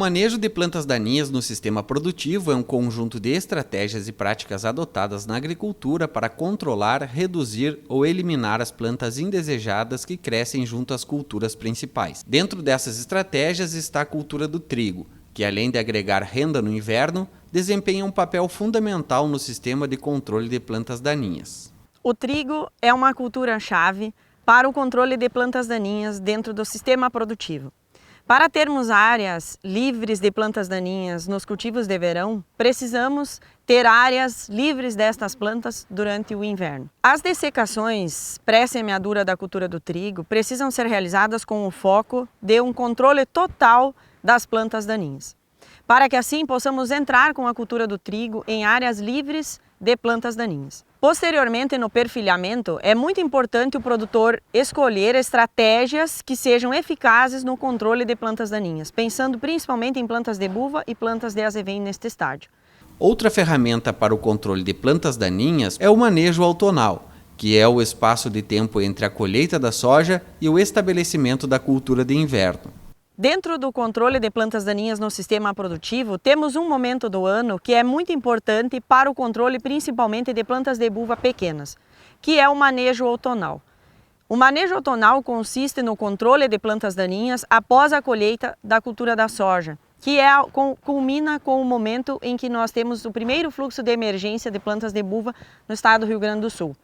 manejo de plantas daninhas no sistema produtivo é um conjunto de estratégias e práticas adotadas na agricultura para controlar, reduzir ou eliminar as plantas indesejadas que crescem junto às culturas principais. Dentro dessas estratégias está a cultura do trigo, que além de agregar renda no inverno, desempenha um papel fundamental no sistema de controle de plantas daninhas. O trigo é uma cultura-chave para o controle de plantas daninhas dentro do sistema produtivo. Para termos áreas livres de plantas daninhas nos cultivos de verão, precisamos ter áreas livres destas plantas durante o inverno. As dessecações pré-semeadura da cultura do trigo precisam ser realizadas com o foco de um controle total das plantas daninhas, para que assim possamos entrar com a cultura do trigo em áreas livres de plantas daninhas. Posteriormente, no perfilhamento, é muito importante o produtor escolher estratégias que sejam eficazes no controle de plantas daninhas, pensando principalmente em plantas de buva e plantas de azevém neste estágio. Outra ferramenta para o controle de plantas daninhas é o manejo outonal, que é o espaço de tempo entre a colheita da soja e o estabelecimento da cultura de inverno. Dentro do controle de plantas daninhas no sistema produtivo, temos um momento do ano que é muito importante para o controle principalmente de plantas de buva pequenas, que é o manejo outonal. O manejo outonal consiste no controle de plantas daninhas após a colheita da cultura da soja, que culmina com o momento em que nós temos o primeiro fluxo de emergência de plantas de buva no estado do Rio Grande do Sul.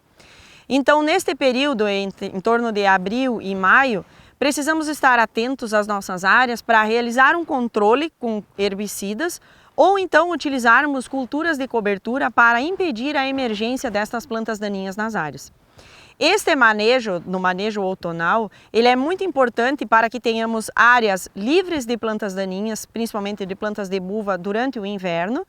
Então, neste período, em torno de abril e maio, precisamos estar atentos às nossas áreas para realizar um controle com herbicidas ou então utilizarmos culturas de cobertura para impedir a emergência destas plantas daninhas nas áreas. Este manejo, no manejo outonal, ele é muito importante para que tenhamos áreas livres de plantas daninhas, principalmente de plantas de buva durante o inverno,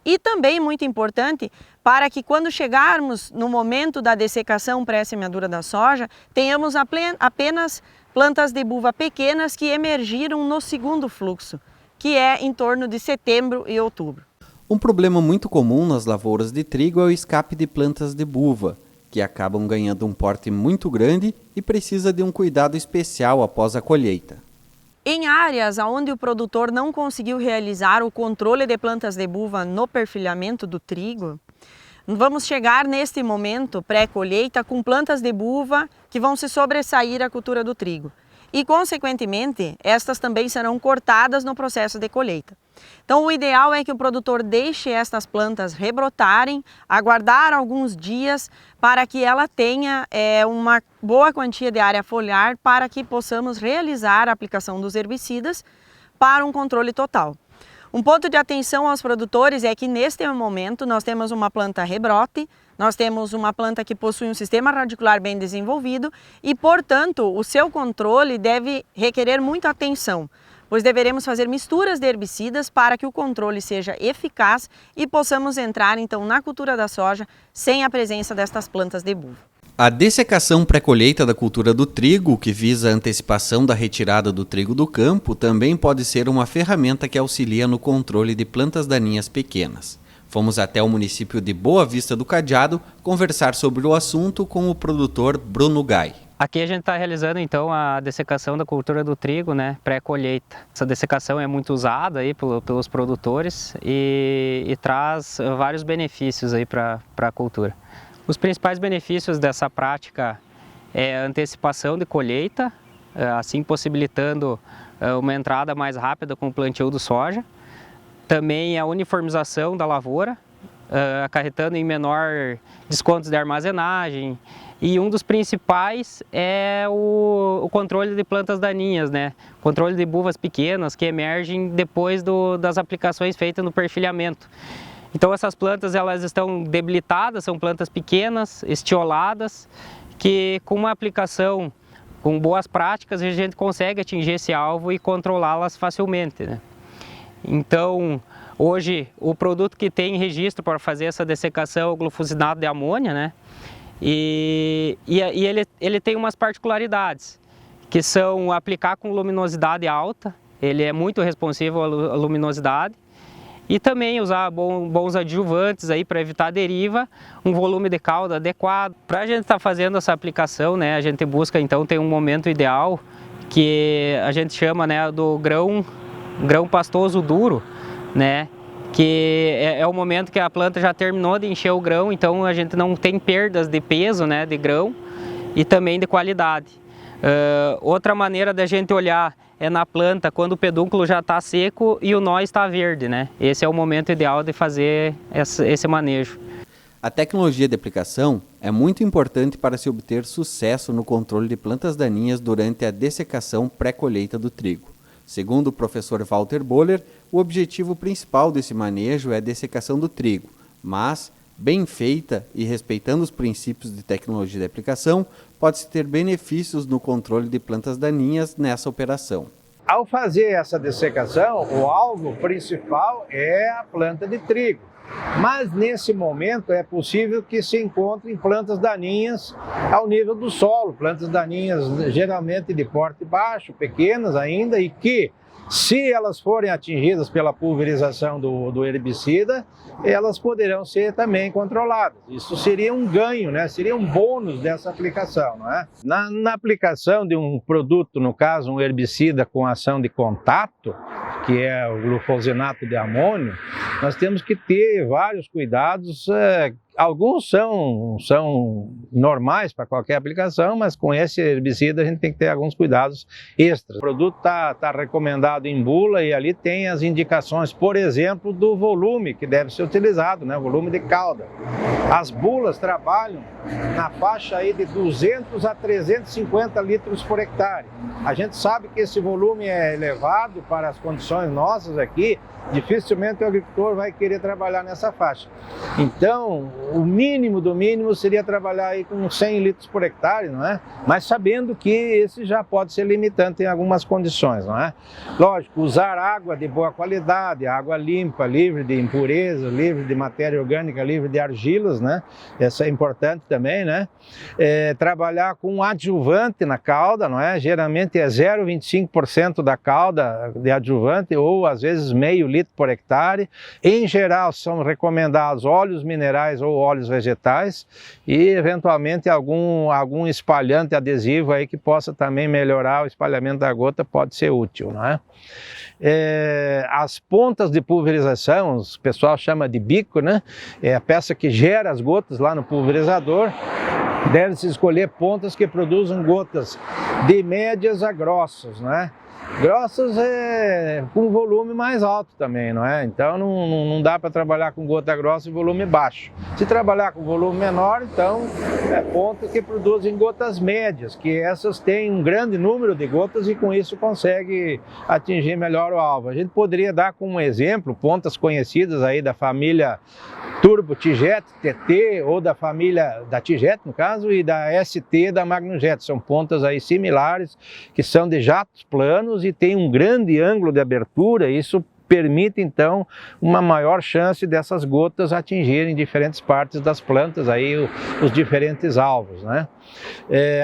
e também muito importante para que quando chegarmos no momento da dessecação pré-semeadura da soja, tenhamos apenas plantas de buva pequenas que emergiram no segundo fluxo, que é em torno de setembro e outubro. Um problema muito comum nas lavouras de trigo é o escape de plantas de buva, que acabam ganhando um porte muito grande e precisa de um cuidado especial após a colheita. Em áreas onde o produtor não conseguiu realizar o controle de plantas de buva no perfilhamento do trigo, vamos chegar neste momento pré-colheita com plantas de buva que vão se sobressair à cultura do trigo. E, consequentemente, estas também serão cortadas no processo de colheita. Então, o ideal é que o produtor deixe estas plantas rebrotarem, aguardar alguns dias para que ela tenha uma boa quantia de área foliar para que possamos realizar a aplicação dos herbicidas para um controle total. Um ponto de atenção aos produtores é que neste momento nós temos uma planta rebrote, nós temos uma planta que possui um sistema radicular bem desenvolvido e, portanto, o seu controle deve requerer muita atenção, pois deveremos fazer misturas de herbicidas para que o controle seja eficaz e possamos entrar então na cultura da soja sem a presença destas plantas de buva. A dessecação pré-colheita da cultura do trigo, que visa a antecipação da retirada do trigo do campo, também pode ser uma ferramenta que auxilia no controle de plantas daninhas pequenas. Fomos até o município de Boa Vista do Cadeado conversar sobre o assunto com o produtor Bruno Gai. Aqui a gente está realizando então a dessecação da cultura do trigo, né, pré-colheita. Essa dessecação é muito usada aí pelos produtores e traz vários benefícios aí para a cultura. Os principais benefícios dessa prática é a antecipação de colheita, assim possibilitando uma entrada mais rápida com o plantio do soja. Também a uniformização da lavoura, acarretando em menor descontos de armazenagem. E um dos principais é o controle de plantas daninhas, né? Controle de buvas pequenas que emergem depois das aplicações feitas no perfilhamento. Então essas plantas elas estão debilitadas, são plantas pequenas, estioladas, que com uma aplicação com boas práticas a gente consegue atingir esse alvo e controlá-las facilmente, né? Então hoje o produto que tem registro para fazer essa dessecação é o glufosinato de amônia, né? E ele tem umas particularidades, que são aplicar com luminosidade alta, ele é muito responsivo à luminosidade, e também usar bons adjuvantes aí para evitar deriva, um volume de calda adequado. Para a gente estar fazendo essa aplicação, né, a gente busca então ter um momento ideal que a gente chama, né, do grão grão pastoso duro, né? Que é o momento que a planta já terminou de encher o grão, então a gente não tem perdas de peso, né, de grão e também de qualidade. Outra maneira da gente olhar é na planta quando o pedúnculo já está seco e o nó está verde, né? Esse é o momento ideal de fazer esse manejo. A tecnologia de aplicação é muito importante para se obter sucesso no controle de plantas daninhas durante a dessecação pré-colheita do trigo. Segundo o professor Walter Boller, o objetivo principal desse manejo é a dessecação do trigo, mas, bem feita e respeitando os princípios de tecnologia de aplicação, pode-se ter benefícios no controle de plantas daninhas nessa operação. Ao fazer essa dessecação, o alvo principal é a planta de trigo. Mas nesse momento é possível que se encontrem plantas daninhas ao nível do solo, plantas daninhas geralmente de porte baixo, pequenas ainda, e que, se elas forem atingidas pela pulverização do herbicida, elas poderão ser também controladas. Isso seria um ganho, né? Seria um bônus dessa aplicação, não é? Na aplicação de um produto, no caso um herbicida com ação de contato, que é o glufosinato de amônio, nós temos que ter vários cuidados. Alguns são normais para qualquer aplicação, mas com esse herbicida a gente tem que ter alguns cuidados extras. O produto está recomendado em bula e ali tem as indicações, por exemplo, do volume que deve ser utilizado, né? O volume de cauda. As bulas trabalham na faixa aí de 200 a 350 litros por hectare. A gente sabe que esse volume é elevado para as condições nossas aqui, dificilmente o agricultor vai querer trabalhar nessa faixa. Então, o mínimo do mínimo seria trabalhar aí com 100 litros por hectare, não é? Mas sabendo que esse já pode ser limitante em algumas condições, não é? Lógico, usar água de boa qualidade, água limpa, livre de impureza, livre de matéria orgânica, livre de argilas, né? Essa é importante também, né? Trabalhar com adjuvante na cauda, não é? Geralmente é 0,25% da cauda de adjuvante ou às vezes meio litro por hectare. Em geral são recomendados óleos minerais ou óleos vegetais e eventualmente algum espalhante adesivo aí que possa também melhorar o espalhamento da gota, pode ser útil, não é? As pontas de pulverização, o pessoal chama de bico, né? É a peça que gera as gotas lá no pulverizador. Deve-se escolher pontas que produzam gotas de médias a grossas, né? Grossas com volume mais alto também, não é? Então não dá para trabalhar com gota grossa e volume baixo. Se trabalhar com volume menor, então pontas que produzem gotas médias, que essas têm um grande número de gotas e com isso consegue atingir melhor o alvo. A gente poderia dar como exemplo pontas conhecidas aí da família Turbo Tijet, TT, ou da família da Tijet, no caso, e da ST da Magnum Jet. São pontas aí similares, que são de jatos planos e tem um grande ângulo de abertura. Isso permite, então, uma maior chance dessas gotas atingirem diferentes partes das plantas, aí os diferentes alvos, né?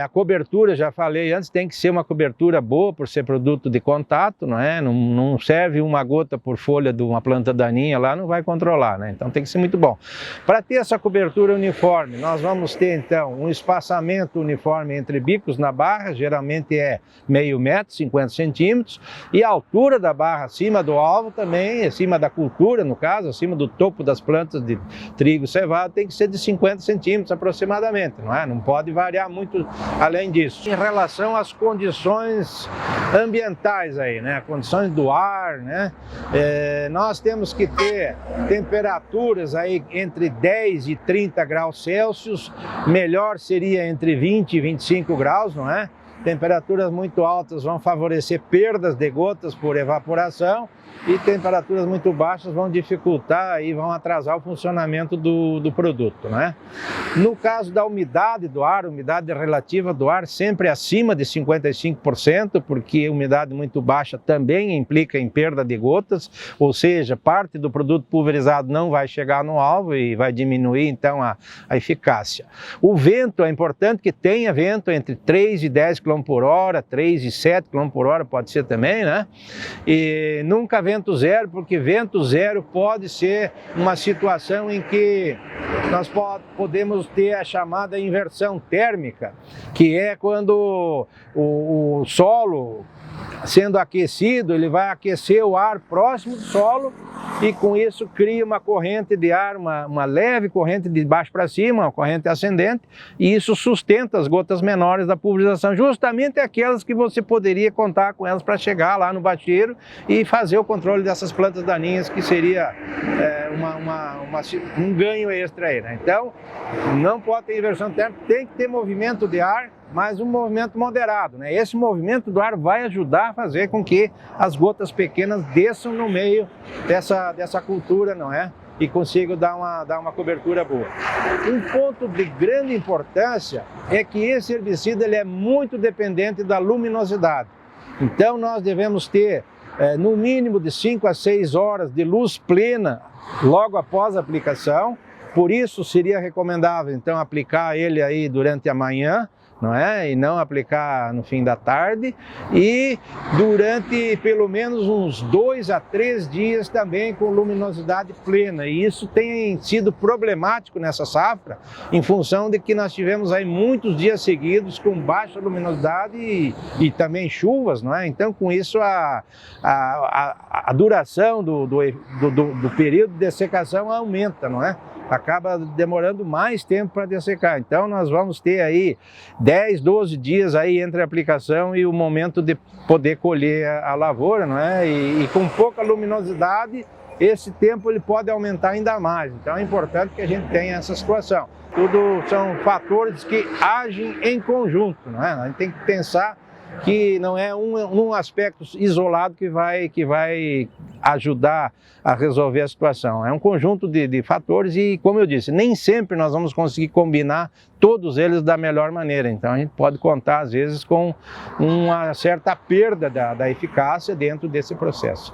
A cobertura, já falei antes, tem que ser uma cobertura boa por ser produto de contato, não é? Não serve uma gota por folha de uma planta daninha lá, não vai controlar, né? Então tem que ser muito bom. Para ter essa cobertura uniforme, nós vamos ter então um espaçamento uniforme entre bicos na barra, geralmente é meio metro, 50 centímetros, e a altura da barra acima do alvo também, acima da cultura, no caso, acima do topo das plantas de trigo cevado, tem que ser de 50 centímetros aproximadamente, não é? Não pode variar muito além disso. Em relação às condições ambientais aí, né? Condições do ar, né? Nós temos que ter temperaturas aí entre 10 e 30 graus Celsius, melhor seria entre 20 e 25 graus, não é? Temperaturas muito altas vão favorecer perdas de gotas por evaporação e temperaturas muito baixas vão dificultar e vão atrasar o funcionamento do produto, né? No caso da umidade do ar, umidade relativa do ar sempre acima de 55%, porque umidade muito baixa também implica em perda de gotas, ou seja, parte do produto pulverizado não vai chegar no alvo e vai diminuir então a eficácia. O vento, é importante que tenha vento entre 3 e 10 km por hora, 3 e 7 km por hora pode ser também, né? E nunca vento zero, porque vento zero pode ser uma situação em que nós podemos ter a chamada inversão térmica, que é quando o solo, sendo aquecido, ele vai aquecer o ar próximo do solo e com isso cria uma corrente de ar, uma leve corrente de baixo para cima, uma corrente ascendente, e isso sustenta as gotas menores da pulverização, justamente aquelas que você poderia contar com elas para chegar lá no bacheiro e fazer o controle dessas plantas daninhas, que seria um ganho extra aí, né? Então, não pode ter inversão térmica, tem que ter movimento de ar, mas um movimento moderado, né? Esse movimento do ar vai ajudar a fazer com que as gotas pequenas desçam no meio dessa cultura, não é? E consigam dar uma cobertura boa. Um ponto de grande importância é que esse herbicida ele é muito dependente da luminosidade. Então nós devemos ter no mínimo de 5 a 6 horas de luz plena logo após a aplicação. Por isso seria recomendável então aplicar ele aí durante a manhã, não é? E não aplicar no fim da tarde, e durante pelo menos uns 2 a 3 dias também com luminosidade plena. E isso tem sido problemático nessa safra, em função de que nós tivemos aí muitos dias seguidos com baixa luminosidade e também chuvas, não é? Então com isso a duração do período de dessecação aumenta, não é? Acaba demorando mais tempo para dessecar. Então nós vamos ter aí 10, 12 dias aí entre a aplicação e o momento de poder colher a lavoura, não é? E com pouca luminosidade, esse tempo ele pode aumentar ainda mais. Então é importante que a gente tenha essa situação. Tudo são fatores que agem em conjunto, não é? A gente tem que pensar que não é um aspecto isolado que vai ajudar a resolver a situação. É um conjunto de fatores e, como eu disse, nem sempre nós vamos conseguir combinar todos eles da melhor maneira. Então a gente pode contar, às vezes, com uma certa perda da eficácia dentro desse processo.